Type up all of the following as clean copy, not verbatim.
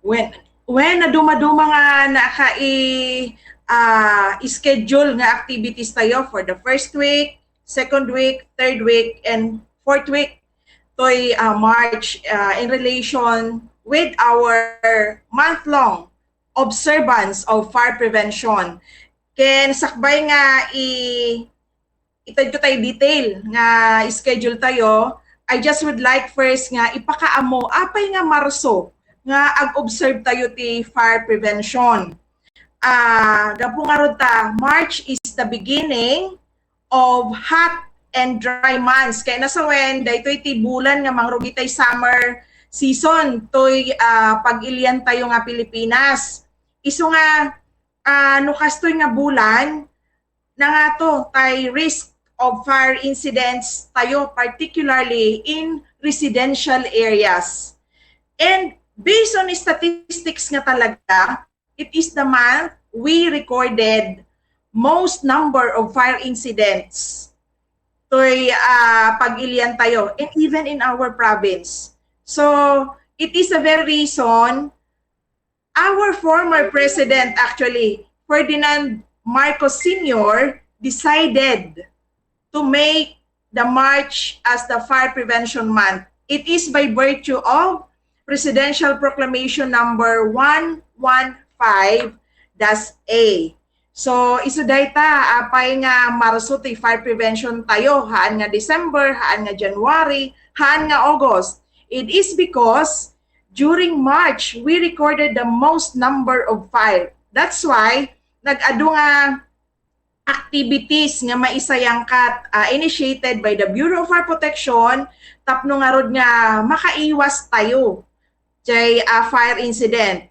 when na dumaduma nga schedule nga activities tayo for the first week, second week, third week, and fourth week toy March in relation with our month-long observance of fire prevention. Ken sakbay nga itad ko tayo detail nga schedule tayo. I just would like first nga ipakaamo apay nga Marso nga ag-observe tayo ti fire prevention. Gapo nga ron ta, March is the beginning of hot and dry months. Kaya nasawen, dahito iti bulan nga mangrugi tayo summer season toy pag-ilian tayo nga Pilipinas. Iso nga nukastoy nga bulan na nga to tay risk of fire incidents tayo, particularly in residential areas. And based on statistics nga talaga, it is the month we recorded most number of fire incidents to'y pag-ilian tayo, and even in our province. So, it is the very reason our former president, actually, Ferdinand Marcos Sr., decided to make the March as the Fire Prevention Month. It is by virtue of Presidential Proclamation number 115-A. So, iso dayta, apay nga Marso ti fire prevention tayo, haan nga December, haan nga January, haan nga August. It is because during March, we recorded the most number of fire. That's why, nag-adu nga activities nga maisayangkat initiated by the Bureau of Fire Protection, tapno nga rod nga makaiwas tayo jay fire incident.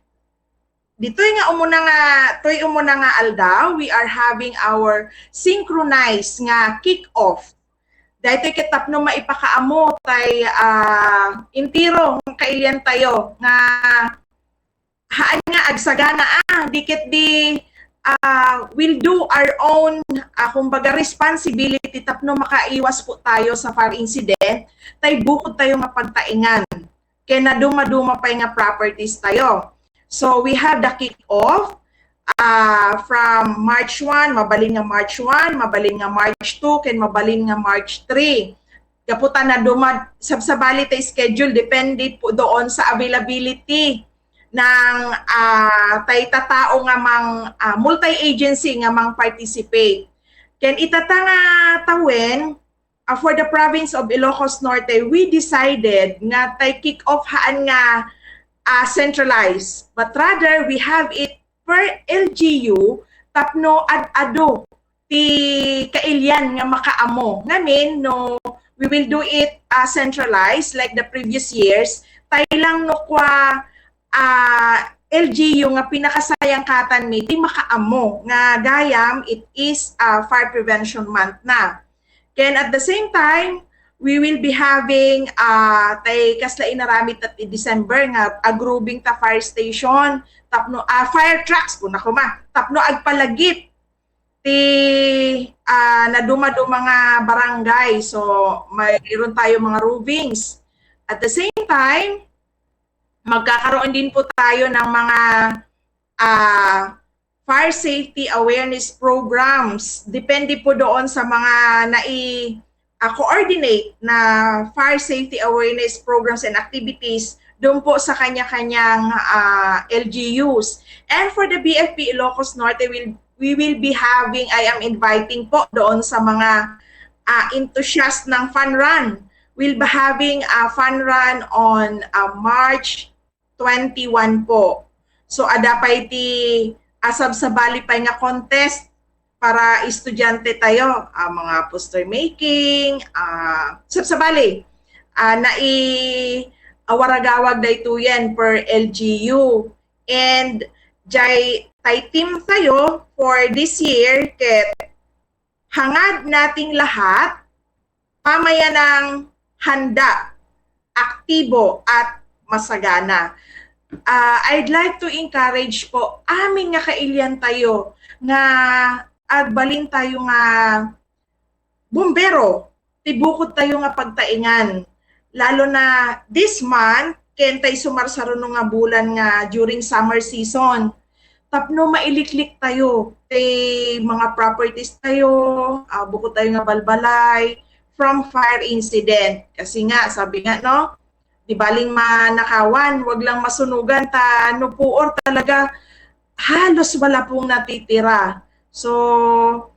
Dito'y nga umuna nga aldaw, we are having our synchronized nga kick-off. Dahil kitapno maipakaamo tay intiro kailian tayo nga haan nga agsagana dikit di we'll do our own kumbaga responsibility tapno makaiwas po tayo sa fire incident tay bukod tayo nga pagtaingan kaya naduma-duma pa nga properties tayo. So we have the kick-off from March 1, mabalin nga March 1, mabalin nga March 2, ken mabalin nga March 3. Kaputan na sabsabali tayo schedule, depende po doon sa availability ng tatao nga multi-agency nga mang participate. Ken itata nga tawen, for the province of Ilocos Norte, we decided nga tayo kick-off haan nga centralized, but rather we have it per LGU tapno ad-ado ti kailian nga makaamo. Ngamin no we will do it centralized like the previous years. Tayo lang no kwa LGU nga pinakasayangkatan mi ti makaamo nga gayam it is fire prevention month na. Then at the same time we will be having tay kasla inaramid at December nga agrubing ta fire station tapno fire trucks po nako tapno agpalagit ti naduma-duma nga barangay, so mayroon tayo mga rovings. At the same time magkakaroon din po tayo ng mga fire safety awareness programs, depende po doon sa mga coordinate na fire safety awareness programs and activities doon po sa kanya-kanyang LGUs. And for the BFP Ilocos Norte, we will be having, I am inviting po doon sa mga enthusiast ng fun run. We'll be having a fun run on March 21 po. So adapay ti asab-sabali pa nga contest para estudyante tayo, mga poster making, sabsabali, waragawag dayto yan per LGU. And jay tay team tayo for this year, ket hangad nating lahat, pamaya ng handa, aktibo at masagana. I'd like to encourage po, aming nga kailian tayo, nga agbalin tayo nga bumbero, tibukod tayo nga pagtaingan. Lalo na this month, kentay sumarsaro nga bulan nga during summer season. Tapno mailiklik tayo kay mga properties tayo, bukod tayo nga balbalay from fire incident. Kasi nga, sabi nga, no, di baling manakawan, wag lang masunugan, no puor talaga, halos wala pong natitira. So,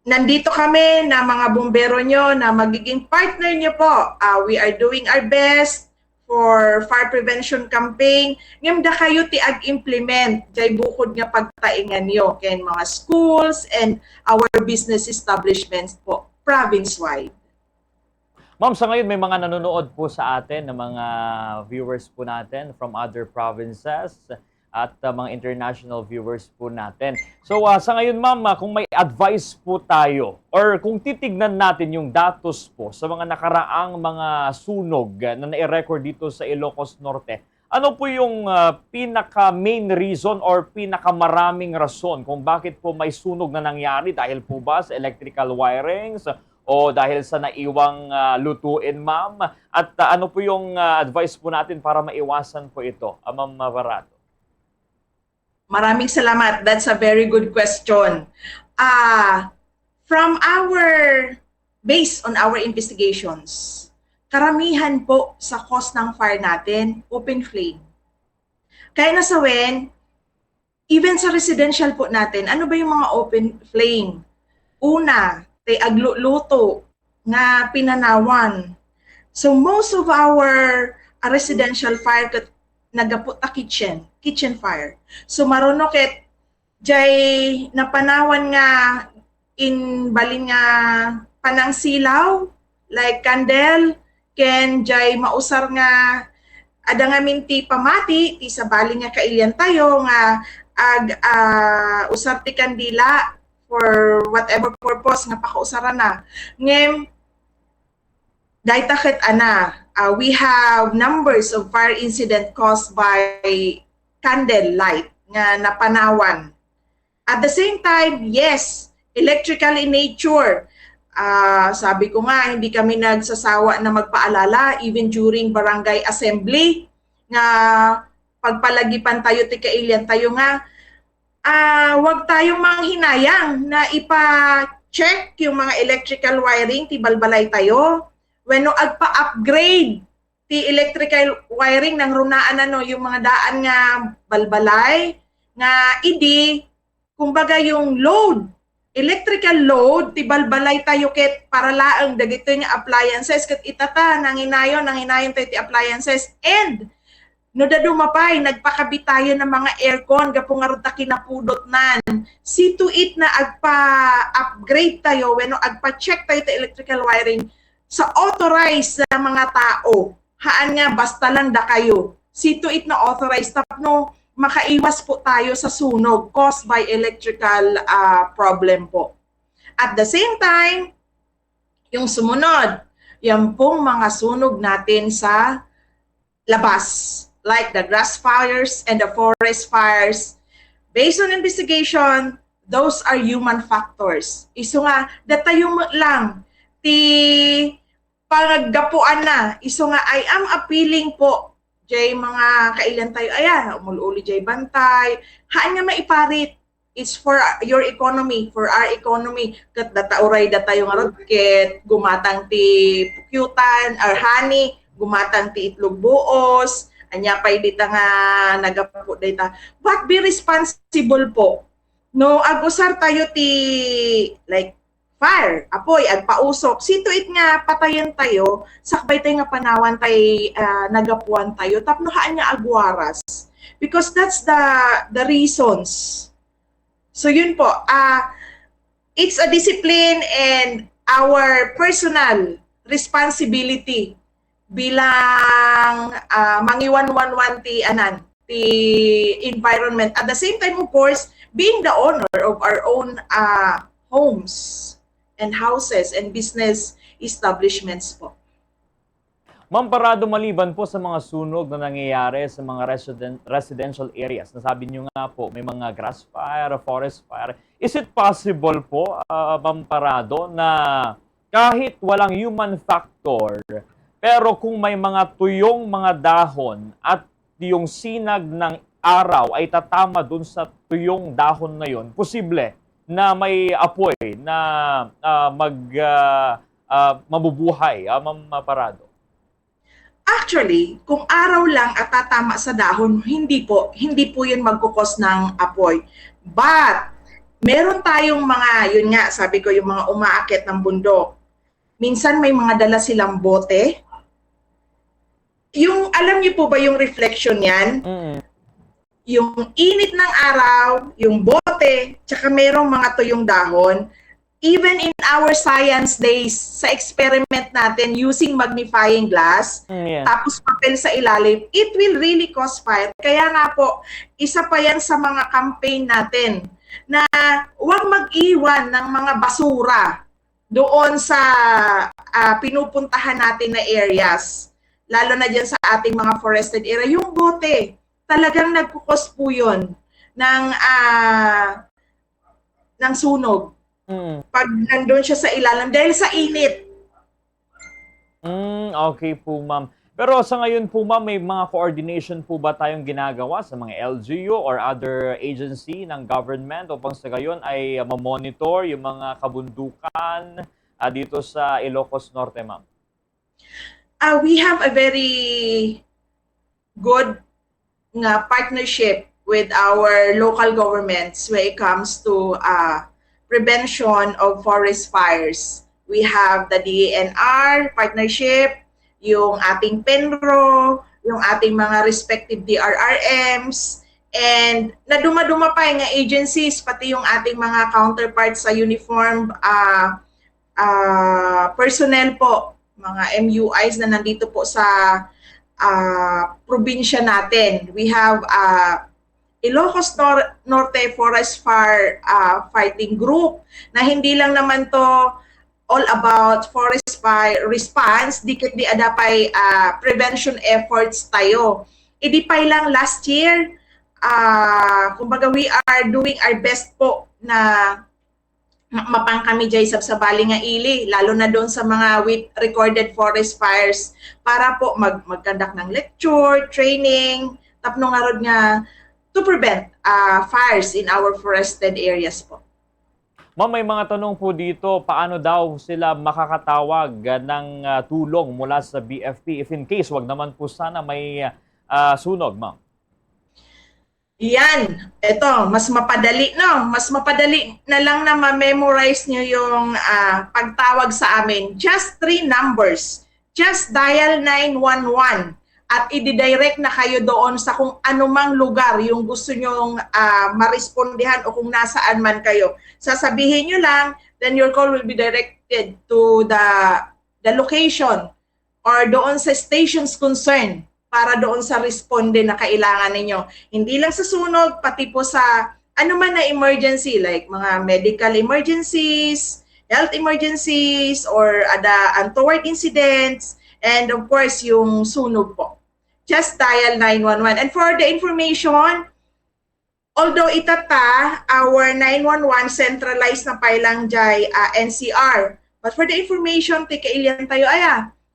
nandito kami na mga bumbero nyo na magiging partner nyo po. We are doing our best for fire prevention campaign. Ngam da kayo ti ag-implement jay bukod nga pagtaingan nyo kay mga schools and our business establishments po province-wide. Ma'am, sa ngayon may mga nanonood po sa atin ng mga viewers po natin from other provinces at mga international viewers po natin. So sa ngayon ma'am, kung may advice po tayo or kung titignan natin yung datos po sa mga nakaraang mga sunog na nai-record dito sa Ilocos Norte, ano po yung pinaka-main reason or pinaka-maraming rason kung bakit po may sunog na nangyari? Dahil po ba sa electrical wirings o dahil sa naiwang lutuin, ma'am? At ano po yung advice po natin para maiwasan po ito, Ma'am Barato? Maraming salamat. That's a very good question. Based on our investigations, karamihan po sa cause ng fire natin, open flame. Kaya nasawin, even sa residential po natin, ano ba yung mga open flame? Una, tay agluluto nga pinanawan. So most of our residential fire nagapot ta kitchen fire. So maruno ket jay napanawan nga in balin nga panang silaw like candle ken jay mausar nga ada nga minti pamati ti sa balin nga kailyan tayo nga usar ti kandila for whatever purpose nga pakausaran na. Ngem dahil takit we have numbers of fire incident caused by candle light nga napanawan. At the same time, yes, electrical in nature. Sabi ko nga, hindi kami nagsasawa na magpaalala even during barangay assembly nga pagpalagipan tayo ti kailyan tayo nga wag tayong manghinayang na ipa-check yung mga electrical wiring ti balbalay tayo. When agpa-upgrade ti electrical wiring ng runaan yung mga daan nga balbalay nga kumbaga yung load, electrical load ti balbalay tayo ket para laang dagito nga appliances ket itata nanginayon tayo ti appliances and no dadumapay nagpakabit tayo ng mga aircon gapo nga ruta kinapudot nan. See to it na agpa-upgrade tayo when agpa-check tayo ti electrical wiring sa authorized na mga tao, haan nga basta lang da kayo. See to it na authorized tapno makaiwas po tayo sa sunog caused by electrical problem po. At the same time, yung sumunod, yan pong mga sunog natin sa labas, like the grass fires and the forest fires. Based on investigation, those are human factors. Iso nga, datayo lang, paggapuan na, iso nga, I am appealing po, jay mga kailan tayo, umululi jay bantay, haan nga maiparit, it's for your economy, for our economy, kat datauray datayo nga ket gumatang ti pukyutan, or honey, gumatang ti itlog buos, anya pay dita nga nagapo dita, but be responsible po, no, agusar tayo ti, like, fire, apoy, agpausok. Sito it nga patayan tayo, sakbay tayo nga panawan tayo, nagapuan tayo, tapnohaan nga agwaras. Because that's the reasons. So yun po, it's a discipline and our personal responsibility bilang mangiwan-wan-wan ti environment. At the same time, of course, being the owner of our own homes and houses and business establishments po. Ma'am Parado, maliban po sa mga sunog na nangyayari sa mga residential areas, nasabi niyo nga po, may mga grass fire, forest fire. Is it possible po, Ma'am Parado, na kahit walang human factor, Pero kung may mga tuyong mga dahon at yung sinag ng araw ay tatama dun sa tuyong dahon na yon, posible na may apoy na mabubuhay, Ma'am Parado. Actually, kung araw lang at tatama sa dahon, hindi po yun magkukos ng apoy. But, meron tayong mga, yun nga, sabi ko, yung mga umaakit ng bundok. Minsan may mga dala silang bote. Yung, alam niyo po ba yung reflection yan? Yung init ng araw, yung bote, tsaka merong mga tuyong dahon. Even in our science days, sa experiment natin using magnifying glass, tapos papel sa ilalim, it will really cause fire. Kaya nga po, isa pa yan sa mga campaign natin na huwag mag-iwan ng mga basura doon sa pinupuntahan natin na areas. Lalo na dyan sa ating mga forested area. Yung bote, talagang nagkukos po yun ng sunog. Pag nandun siya sa ilalim dahil sa init. Okay po, ma'am. Pero sa ngayon po, ma'am, may mga coordination po ba tayong ginagawa sa mga LGU or other agency ng government upang sa gayon ay mamonitor yung mga kabundukan dito sa Ilocos Norte, ma'am? We have a very good partnership with our local governments when it comes to prevention of forest fires. We have the DENR partnership, yung ating PENRO, yung ating mga respective DRRMs, and naduma-duma pa yung agencies, pati yung ating mga counterparts sa uniform personnel po, mga MUIs na nandito po sa probinsya natin. We have Ilocos Norte Forest Fire Fighting Group na hindi lang naman to all about forest fire response, dikit di adapay prevention efforts tayo. Idipay lang last year, kumbaga we are doing our best po na mapang kami dyan sa bali nga ili, lalo na doon sa mga with recorded forest fires para po mag-conduct ng lecture, training, tapno nga rod nga to prevent fires in our forested areas po. Ma'am, may mga tanong po dito, paano daw sila makakatawag ng tulong mula sa BFP if in case, wag naman po sana may sunog, ma'am? Yan, ito, mas mapadali, no? Mas mapadali na lang na ma-memorize nyo yung pagtawag sa amin. Just 3 numbers. Just dial 911. At i-direct na kayo doon sa kung anumang lugar yung gusto nyong marespondihan o kung nasaan man kayo. Sasabihin nyo lang, then your call will be directed to the location or doon sa stations concerned para doon sa responde na kailangan ninyo. Hindi lang sa sunog, pati po sa anuman na emergency like mga medical emergencies, health emergencies, or untoward incidents, and of course yung sunog po. Just dial 911. And for the information, although itata, our 911 centralized na pailang jay NCR. But for the information, tika ilian tayo,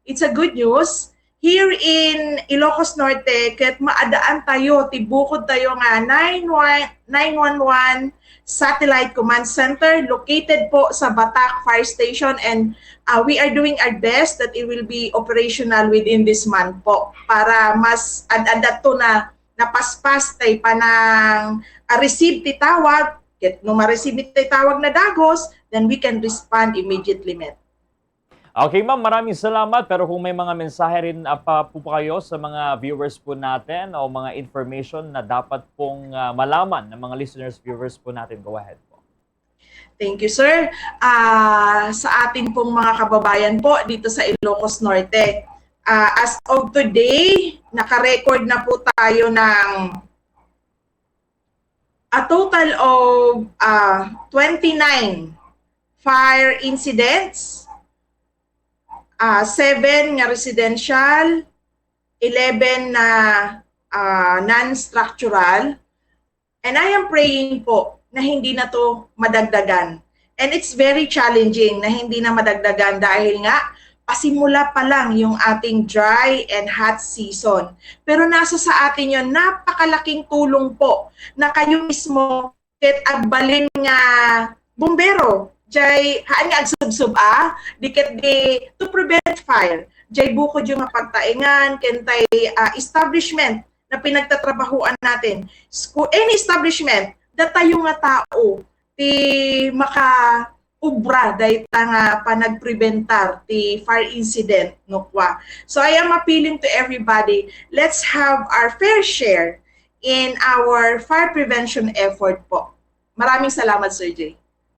it's a good news. Here in Ilocos Norte, kahit maadaan tayo, tibukod tayo nga 911 Satellite Command Center located po sa Batak Fire Station, and we are doing our best that it will be operational within this month po para mas ad-adat to na napaspas tayo pa ng receive titawag. Nung ma-receive titawag na dagos, then we can respond immediately, met. Okay, ma'am, maraming salamat. Pero kung may mga mensahe rin pa po kayo sa mga viewers po natin o mga information na dapat pong malaman ng mga listeners, viewers po natin, go ahead po. Thank you, sir. Sa ating pong mga kababayan po dito sa Ilocos Norte, as of today, naka-record na po tayo ng a total of 29 fire incidents, 7 nga residential, 11 na non-structural. And I am praying po na hindi na to madagdagan. And it's very challenging na hindi na madagdagan dahil nga pasimula pa lang yung ating dry and hot season. Pero nasa sa atin yun, napakalaking tulong po na kayo mismo ket agbalin nga bumbero. Jay, haan nga agsubsub diket di to prevent fire. Jay bukod yung mapagtaingan, kentay establishment na pinagtatrabahuan natin. Any establishment, datayo nga tao, ti maka ubra dahil nga panagpreventar ti fire incident no kwa. So I am appealing to everybody, let's have our fair share in our fire prevention effort po. Maraming salamat, Sir Jay.